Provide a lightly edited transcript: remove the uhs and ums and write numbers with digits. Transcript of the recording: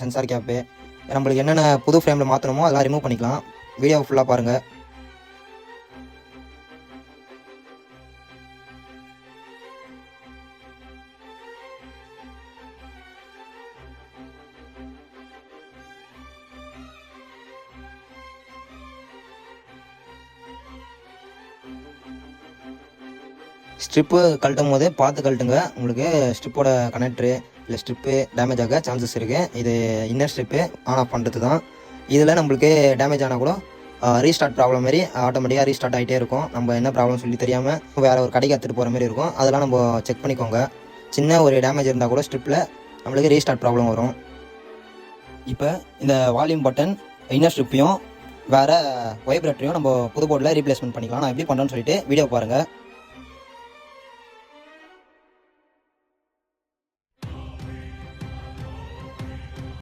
Sensor gap, நம்மளுக்கு என்னென்ன புது ஃப்ரேமில் மாற்றணுமோ அதெல்லாம் ரிமூவ் பண்ணிக்கலாம். வீடியோ ஃபுல்லாக பாருங்கள். ஸ்ட்ரிப்பு கழட்டும் போது பார்த்து கழட்டுங்க. உங்களுக்கு ஸ்ட்ரிப்போட கனெக்டரு இல்லை ஸ்ட்ரிப்பு டேமேஜ் ஆக சான்சஸ் இருக்குது. இது இன்னர் ஸ்ட்ரிப்பு ஆன் ஆஃப் பண்ணுறது தான். இதில் நம்மளுக்கு டேமேஜ் ஆனால் கூட ரீஸ்டார்ட் ப்ராப்ளம் மாரி ஆட்டோமேட்டிக்காக ரீஸ்டார்ட் ஆகிட்டே இருக்கும். நம்ம என்ன ப்ராப்ளம் சொல்லி தெரியாமல் வேறு ஒரு கடைக்கு எடுத்துகிட்டு போகிற மாதிரி இருக்கும். அதெல்லாம் நம்ம செக் பண்ணிக்கோங்க. சின்ன ஒரு டேமேஜ் இருந்தால் கூட ஸ்ட்ரிப்பில் நம்மளுக்கு ரீஸ்டார்ட் ப்ராப்ளம் வரும். இப்போ இந்த வால்யூம் பட்டன் இன்னர் ஸ்ட்ரிப்பையும் வேறு வைப்ரேட்டரையும் நம்ம புது போர்டில் ரீப்ளேஸ்மெண்ட் பண்ணிக்கலாம். நான் எப்படி பண்ணுறேன்னு சொல்லிட்டு வீடியோ பாருங்கள்.